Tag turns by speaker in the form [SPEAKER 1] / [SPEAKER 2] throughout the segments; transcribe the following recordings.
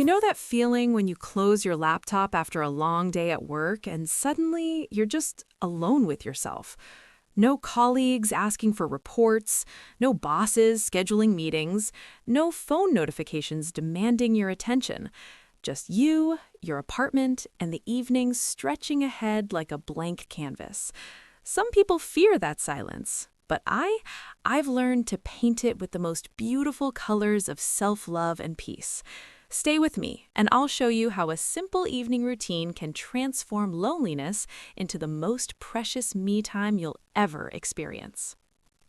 [SPEAKER 1] know that feeling when you close your laptop after a long day at work and suddenly you're just alone with yourself? No colleagues asking for reports, no bosses scheduling meetings, no phone notifications demanding your attention. Just you, your apartment, and the evening stretching ahead like a blank canvas. Some people fear that silence, but I've learned to paint it with the most beautiful colors of self-love and peace. Stay with me, and I'll show you how a simple evening routine can transform loneliness into the most precious me time you'll ever experience.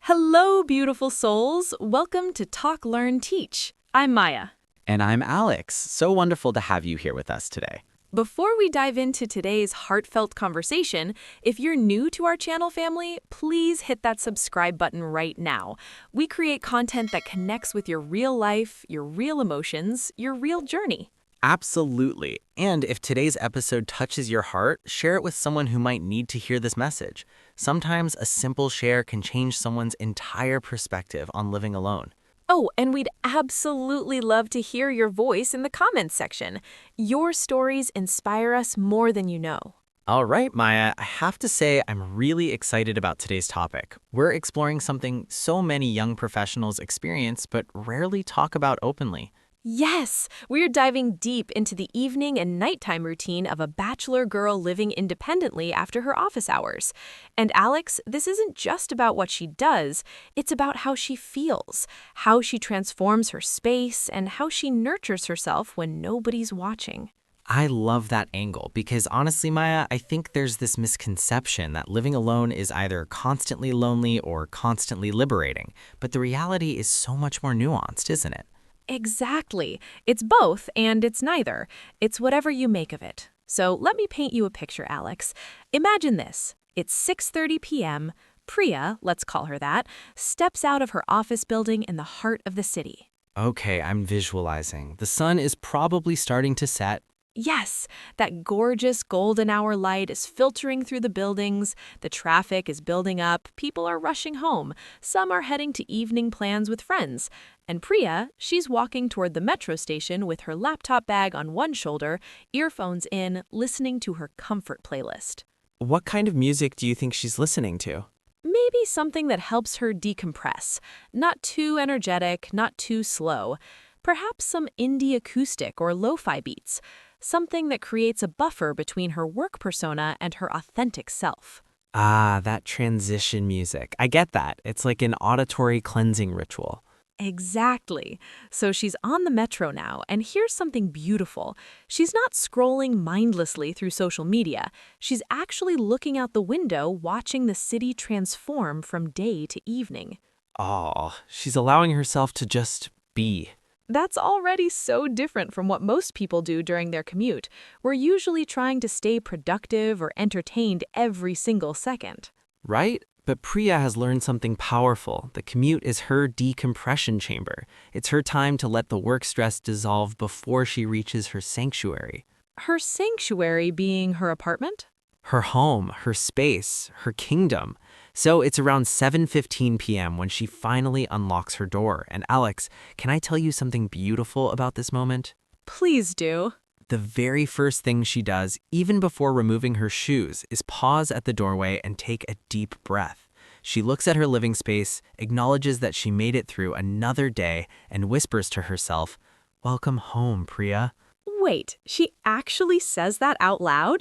[SPEAKER 1] Hello, beautiful souls. Welcome to Talk, Learn, Teach. I'm Maya.
[SPEAKER 2] And I'm Alex. So wonderful to have you here with us today.
[SPEAKER 1] Before we dive into today's heartfelt conversation, if you're new to our channel family, please hit that subscribe button right now. We create content that connects with your real life, your real emotions, your real journey.
[SPEAKER 2] Absolutely. And if today's episode touches your heart, share it with someone who might need to hear this message. Sometimes a simple share can change someone's entire perspective on living alone.
[SPEAKER 1] Oh, and we'd absolutely love to hear your voice in the comments section. Your stories inspire us more than you know.
[SPEAKER 2] All right, Maya, I have to say I'm really excited about today's topic. We're exploring something so many young professionals experience but rarely talk about openly.
[SPEAKER 1] Yes, we're diving deep into the evening and nighttime routine of a bachelor girl living independently after her office hours. And Alex, this isn't just about what she does, it's about how she feels, how she transforms her space, and how she nurtures herself when nobody's watching.
[SPEAKER 2] I love that angle because honestly, Maya, I think there's this misconception that living alone is either constantly lonely or constantly liberating. But the reality is so much more nuanced, isn't it?
[SPEAKER 1] Exactly. It's both, and it's neither. It's whatever you make of it. So let me paint you a picture, Alex. Imagine this. It's 6:30 p.m. Priya, let's call her that, steps out of her office building in the heart of the city.
[SPEAKER 2] Okay, I'm visualizing. The sun is probably starting to set.
[SPEAKER 1] Yes, that gorgeous golden hour light is filtering through the buildings, the traffic is building up, people are rushing home, some are heading to evening plans with friends. And Priya, she's walking toward the metro station with her laptop bag on one shoulder, earphones in, listening to her comfort playlist.
[SPEAKER 2] What kind of music do you think she's listening to?
[SPEAKER 1] Maybe something that helps her decompress. Not too energetic, not too slow. Perhaps some indie acoustic or lo-fi beats. Something that creates a buffer between her work persona and her authentic self.
[SPEAKER 2] Ah, that transition music. I get that. It's like an auditory cleansing ritual.
[SPEAKER 1] Exactly. So she's on the metro now, and here's something beautiful. She's not scrolling mindlessly through social media. She's actually looking out the window, watching the city transform from day to evening.
[SPEAKER 2] Oh, she's allowing herself to just be.
[SPEAKER 1] That's already so different from what most people do during their commute. We're usually trying to stay productive or entertained every single second.
[SPEAKER 2] Right? But Priya has learned something powerful. The commute is her decompression chamber. It's her time to let the work stress dissolve before she reaches her sanctuary.
[SPEAKER 1] Her sanctuary being her apartment?
[SPEAKER 2] Her home, her space, her kingdom. So it's around 7:15 p.m. when she finally unlocks her door. And Alex, can I tell you something beautiful about this moment?
[SPEAKER 1] Please do.
[SPEAKER 2] The very first thing she does, even before removing her shoes, is pause at the doorway and take a deep breath. She looks at her living space, acknowledges that she made it through another day, and whispers to herself, "Welcome home, Priya."
[SPEAKER 1] Wait, she actually says that out loud?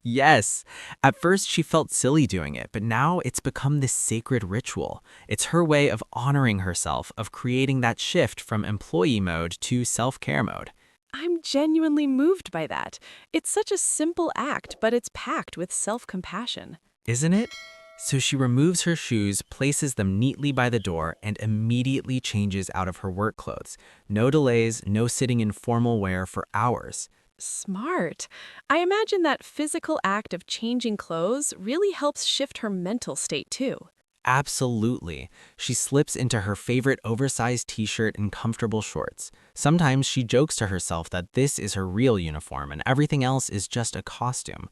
[SPEAKER 2] Yes. At first, she felt silly doing it, but now it's become this sacred ritual. It's her way of honoring herself, of creating that shift from employee mode to self-care mode.
[SPEAKER 1] I'm genuinely moved by that. It's such a simple act, but it's packed with self-compassion.
[SPEAKER 2] Isn't it? So she removes her shoes, places them neatly by the door, and immediately changes out of her work clothes. No delays, no sitting in formal wear for hours.
[SPEAKER 1] Smart. I imagine that physical act of changing clothes really helps shift her mental state too.
[SPEAKER 2] Absolutely. She slips into her favorite oversized t-shirt and comfortable shorts. Sometimes she jokes to herself that this is her real uniform and everything else is just a costume.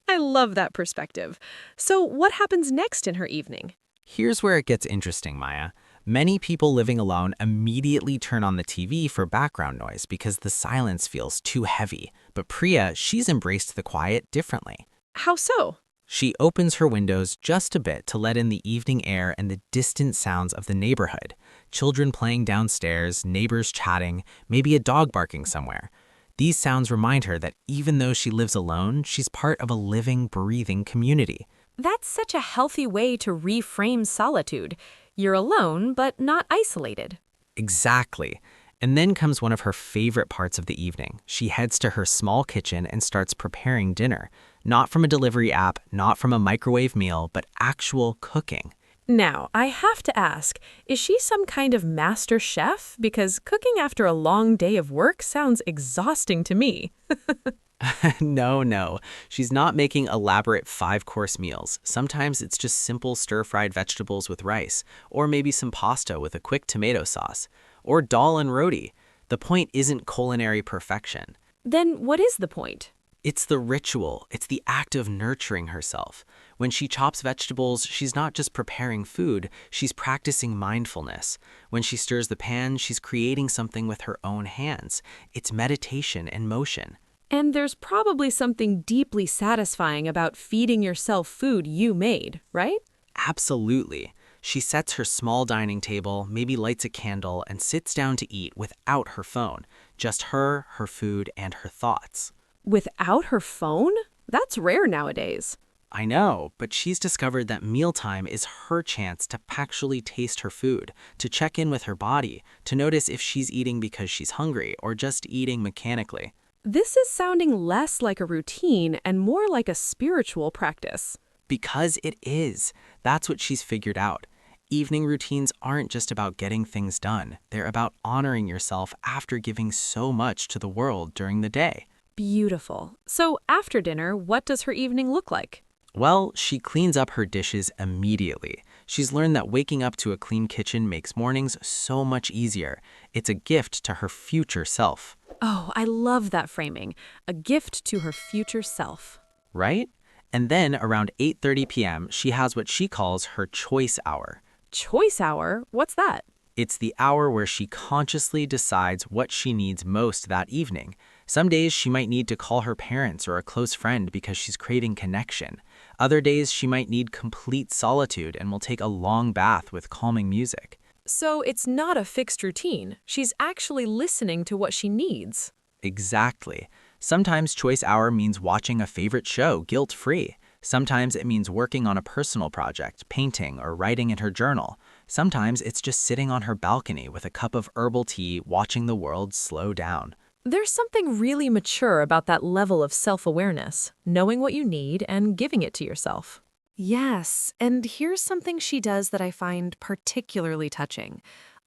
[SPEAKER 1] I love that perspective. So what happens next in her evening?
[SPEAKER 2] Here's where it gets interesting, Maya. Many people living alone immediately turn on the TV for background noise because the silence feels too heavy. But Priya, she's embraced the quiet differently.
[SPEAKER 1] How so?
[SPEAKER 2] She opens her windows just a bit to let in the evening air and the distant sounds of the neighborhood. Children playing downstairs, neighbors chatting, maybe a dog barking somewhere. These sounds remind her that even though she lives alone, she's part of a living, breathing community.
[SPEAKER 1] That's such a healthy way to reframe solitude. You're alone, but not isolated.
[SPEAKER 2] Exactly. And then comes one of her favorite parts of the evening. She heads to her small kitchen and starts preparing dinner. Not from a delivery app, not from a microwave meal, but actual cooking.
[SPEAKER 1] Now, I have to ask, is she some kind of master chef? Because cooking after a long day of work sounds exhausting to me.
[SPEAKER 2] No. She's not making elaborate five-course meals. Sometimes it's just simple stir-fried vegetables with rice, or maybe some pasta with a quick tomato sauce, or dal and roti. The point isn't culinary perfection.
[SPEAKER 1] Then what is the point?
[SPEAKER 2] It's the ritual. It's the act of nurturing herself. When she chops vegetables, she's not just preparing food, she's practicing mindfulness. When she stirs the pan, she's creating something with her own hands. It's meditation and motion.
[SPEAKER 1] And there's probably something deeply satisfying about feeding yourself food you made, right?
[SPEAKER 2] Absolutely. She sets her small dining table, maybe lights a candle, and sits down to eat without her phone. Just her food, and her thoughts.
[SPEAKER 1] Without her phone? That's rare nowadays.
[SPEAKER 2] I know, but she's discovered that mealtime is her chance to actually taste her food, to check in with her body, to notice if she's eating because she's hungry or just eating mechanically.
[SPEAKER 1] This is sounding less like a routine and more like a spiritual practice.
[SPEAKER 2] Because it is. That's what she's figured out. Evening routines aren't just about getting things done. They're about honoring yourself after giving so much to the world during the day.
[SPEAKER 1] Beautiful. So after dinner, what does her evening look like?
[SPEAKER 2] Well, she cleans up her dishes immediately. She's learned that waking up to a clean kitchen makes mornings so much easier. It's a gift to her future self.
[SPEAKER 1] Oh, I love that framing. A gift to her future self.
[SPEAKER 2] Right? And then around 8:30 p.m., she has what she calls her choice hour.
[SPEAKER 1] Choice hour? What's that?
[SPEAKER 2] It's the hour where she consciously decides what she needs most that evening. Some days she might need to call her parents or a close friend because she's craving connection. Other days she might need complete solitude and will take a long bath with calming music.
[SPEAKER 1] So it's not a fixed routine. She's actually listening to what she needs.
[SPEAKER 2] Exactly. Sometimes choice hour means watching a favorite show guilt-free. Sometimes it means working on a personal project, painting, or writing in her journal. Sometimes it's just sitting on her balcony with a cup of herbal tea, watching the world slow down.
[SPEAKER 1] There's something really mature about that level of self-awareness, knowing what you need and giving it to yourself. Yes, and here's something she does that I find particularly touching.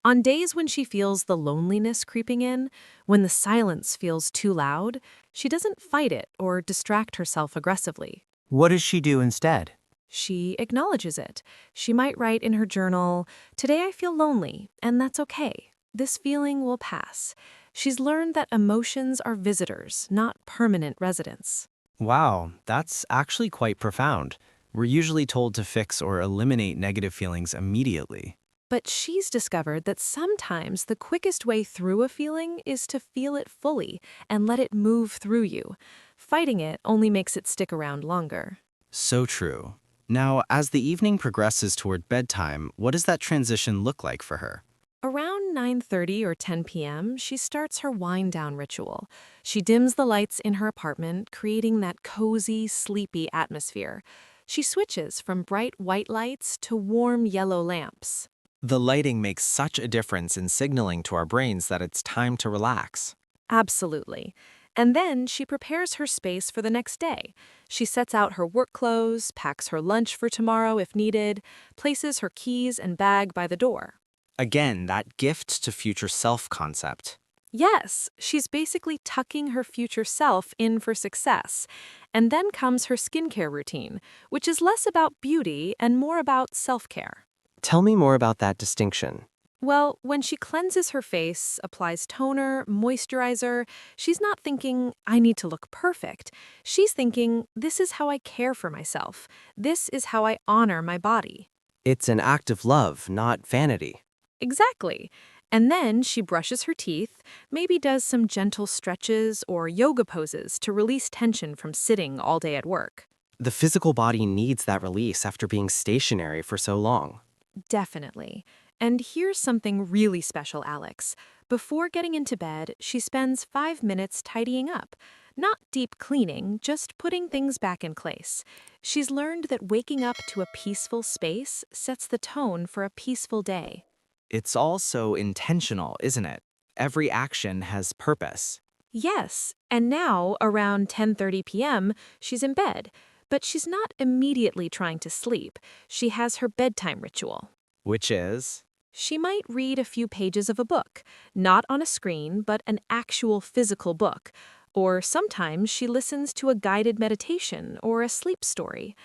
[SPEAKER 1] On days when she feels the loneliness creeping in, when the silence feels too loud, she doesn't fight it or distract herself aggressively.
[SPEAKER 3] What does she do instead?
[SPEAKER 1] She acknowledges it. She might write in her journal, "Today I feel lonely, and that's okay. This feeling will pass." She's learned that emotions are visitors, not permanent residents.
[SPEAKER 3] Wow, that's actually quite profound. We're usually told to fix or eliminate negative feelings immediately.
[SPEAKER 1] But she's discovered that sometimes the quickest way through a feeling is to feel it fully and let it move through you. Fighting it only makes it stick around longer.
[SPEAKER 3] So true. Now, as the evening progresses toward bedtime, what does that transition look like for her?
[SPEAKER 1] Around 9:30 or 10 p.m., she starts her wind-down ritual. She dims the lights in her apartment, creating that cozy, sleepy atmosphere. She switches from bright white lights to warm yellow lamps.
[SPEAKER 2] The lighting makes such a difference in signaling to our brains that it's time to relax.
[SPEAKER 1] Absolutely. And then she prepares her space for the next day. She sets out her work clothes, packs her lunch for tomorrow if needed, places her keys and bag by the door.
[SPEAKER 2] Again, that gift to future self concept.
[SPEAKER 1] Yes, she's basically tucking her future self in for success. And then comes her skincare routine, which is less about beauty and more about self-care.
[SPEAKER 4] Tell me more about that distinction.
[SPEAKER 1] Well, when she cleanses her face, applies toner, moisturizer, she's not thinking, "I need to look perfect." She's thinking, "This is how I care for myself. This is how I honor my body."
[SPEAKER 4] It's an act of love, not vanity.
[SPEAKER 1] Exactly. And then she brushes her teeth, maybe does some gentle stretches or yoga poses to release tension from sitting all day at work.
[SPEAKER 4] The physical body needs that release after being stationary for so long.
[SPEAKER 1] Definitely. And here's something really special, Alex. Before getting into bed, she spends 5 minutes tidying up. Not deep cleaning, just putting things back in place. She's learned that waking up to a peaceful space sets the tone for a peaceful day.
[SPEAKER 3] It's also intentional, isn't it? Every action has purpose,
[SPEAKER 1] Yes, and now, around 10:30 p.m., she's in bed. But she's not immediately trying to sleep. She has her bedtime ritual.
[SPEAKER 3] which is,
[SPEAKER 1] She might read a few pages of a book, not on a screen, but an actual physical book. Or sometimes she listens to a guided meditation or a sleep story.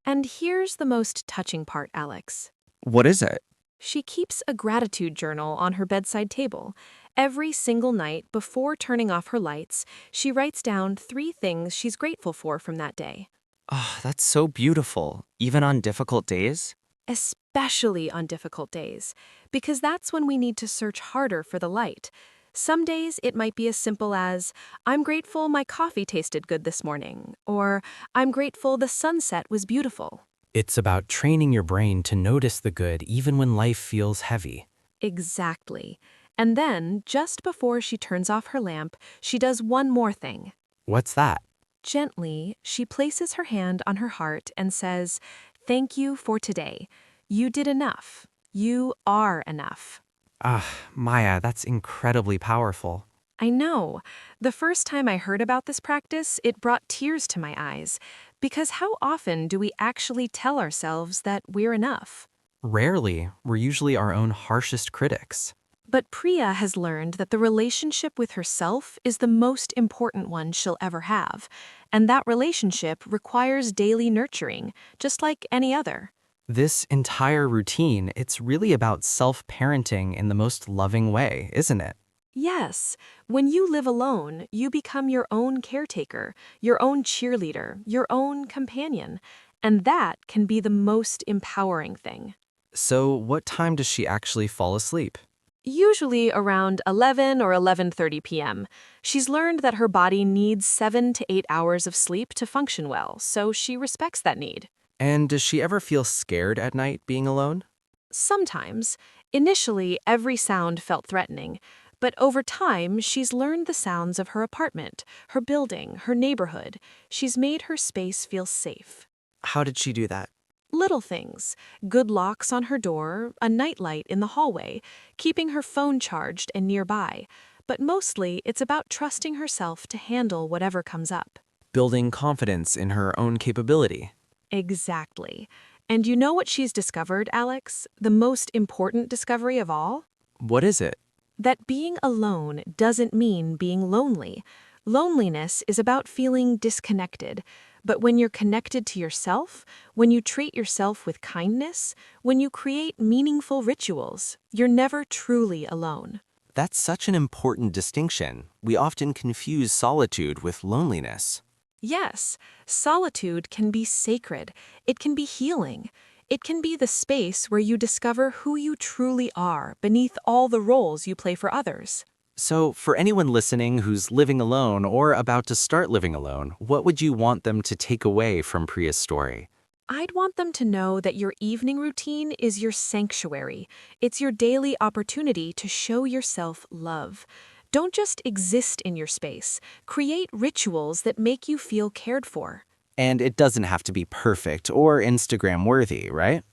[SPEAKER 1] And here's the most touching part, Alex.
[SPEAKER 3] what is it?
[SPEAKER 1] She keeps a gratitude journal on her bedside table. Every single night, before turning off her lights, she writes down 3 things she's grateful for from that day.
[SPEAKER 3] Oh, that's so beautiful, even on difficult days.
[SPEAKER 1] Especially on difficult days, because that's when we need to search harder for the light. Some days it might be as simple as, I'm grateful my coffee tasted good this morning, or I'm grateful the sunset was beautiful.
[SPEAKER 2] It's about training your brain to notice the good even when life feels heavy.
[SPEAKER 1] Exactly. And then, just before she turns off her lamp, she does one more thing.
[SPEAKER 2] What's that?
[SPEAKER 1] Gently, she places her hand on her heart and says, Thank you for today. You did enough. You are enough.
[SPEAKER 2] Ah, Maya, that's incredibly powerful.
[SPEAKER 1] I know. The first time I heard about this practice, it brought tears to my eyes. Because how often do we actually tell ourselves that we're enough?
[SPEAKER 2] Rarely, we're usually our own harshest critics.
[SPEAKER 1] But Priya has learned that the relationship with herself is the most important one she'll ever have. And that relationship requires daily nurturing, just like any other.
[SPEAKER 2] This entire routine, it's really about self-parenting in the most loving way, isn't it?
[SPEAKER 1] Yes, when you live alone, you become your own caretaker, your own cheerleader, your own companion. And that can be the most empowering thing.
[SPEAKER 2] So, what time does she actually fall asleep?
[SPEAKER 1] Usually around 11 or 11:30 p.m. She's learned that her body needs 7 to 8 hours of sleep to function well, so she respects that need.
[SPEAKER 2] And does she ever feel scared at night being alone?
[SPEAKER 1] Sometimes, initially every sound felt threatening, but over time she's learned the sounds of her apartment, her building, her neighborhood. She's made her space feel safe.
[SPEAKER 4] How did she do that?
[SPEAKER 1] Little things, good locks on her door, a nightlight in the hallway, keeping her phone charged and nearby. But mostly it's about trusting herself to handle whatever comes up.
[SPEAKER 2] Building confidence in her own capability.
[SPEAKER 1] Exactly. And you know what she's discovered, Alex? The most important discovery of all?
[SPEAKER 2] What is it?
[SPEAKER 1] That being alone doesn't mean being lonely. Loneliness is about feeling disconnected. But when you're connected to yourself, when you treat yourself with kindness, when you create meaningful rituals, you're never truly alone.
[SPEAKER 3] That's such an important distinction. We often confuse solitude with loneliness.
[SPEAKER 1] Yes, solitude can be sacred. It can be healing. It can be the space where you discover who you truly are beneath all the roles you play for others.
[SPEAKER 3] So, for anyone listening who's living alone or about to start living alone, what would you want them to take away from Priya's story?
[SPEAKER 1] I'd want them to know that your evening routine is your sanctuary. It's your daily opportunity to show yourself love. Don't just exist in your space. Create rituals that make you feel cared for.
[SPEAKER 3] And it doesn't have to be perfect or Instagram worthy, right?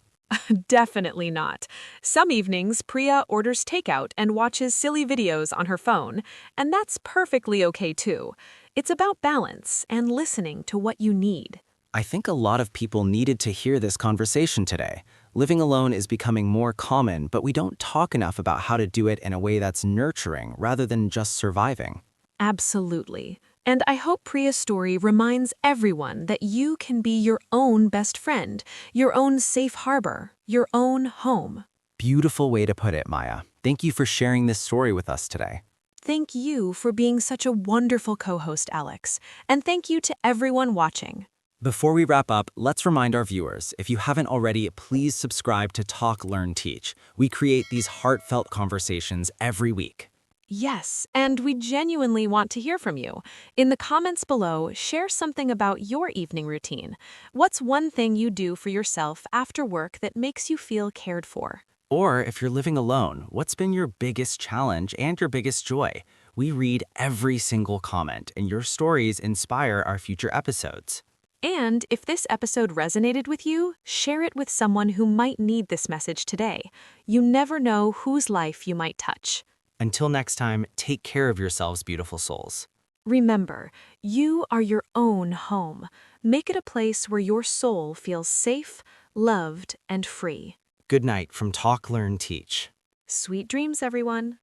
[SPEAKER 1] Definitely not. Some evenings, Priya orders takeout and watches silly videos on her phone, and that's perfectly okay too. It's about balance and listening to what you need.
[SPEAKER 3] I think a lot of people needed to hear this conversation today. Living alone is becoming more common, but we don't talk enough about how to do it in a way that's nurturing rather than just surviving.
[SPEAKER 1] Absolutely. And I hope Priya's story reminds everyone that you can be your own best friend, your own safe harbor, your own home.
[SPEAKER 3] Beautiful way to put it, Maya. Thank you for sharing this story with us today.
[SPEAKER 1] Thank you for being such a wonderful co-host, Alex. And thank you to everyone watching.
[SPEAKER 3] Before we wrap up, let's remind our viewers, if you haven't already, please subscribe to Talk, Learn, Teach. We create these heartfelt conversations every week.
[SPEAKER 1] Yes, and we genuinely want to hear from you. In the comments below, share something about your evening routine. What's one thing you do for yourself after work that makes you feel cared for?
[SPEAKER 3] Or if you're living alone, what's been your biggest challenge and your biggest joy? We read every single comment, and your stories inspire our future episodes.
[SPEAKER 1] And if this episode resonated with you, share it with someone who might need this message today. You never know whose life you might touch.
[SPEAKER 3] Until next time, take care of yourselves, beautiful souls.
[SPEAKER 1] Remember, you are your own home. Make it a place where your soul feels safe, loved, and free.
[SPEAKER 3] Good night from Talk, Learn, Teach.
[SPEAKER 1] Sweet dreams, everyone.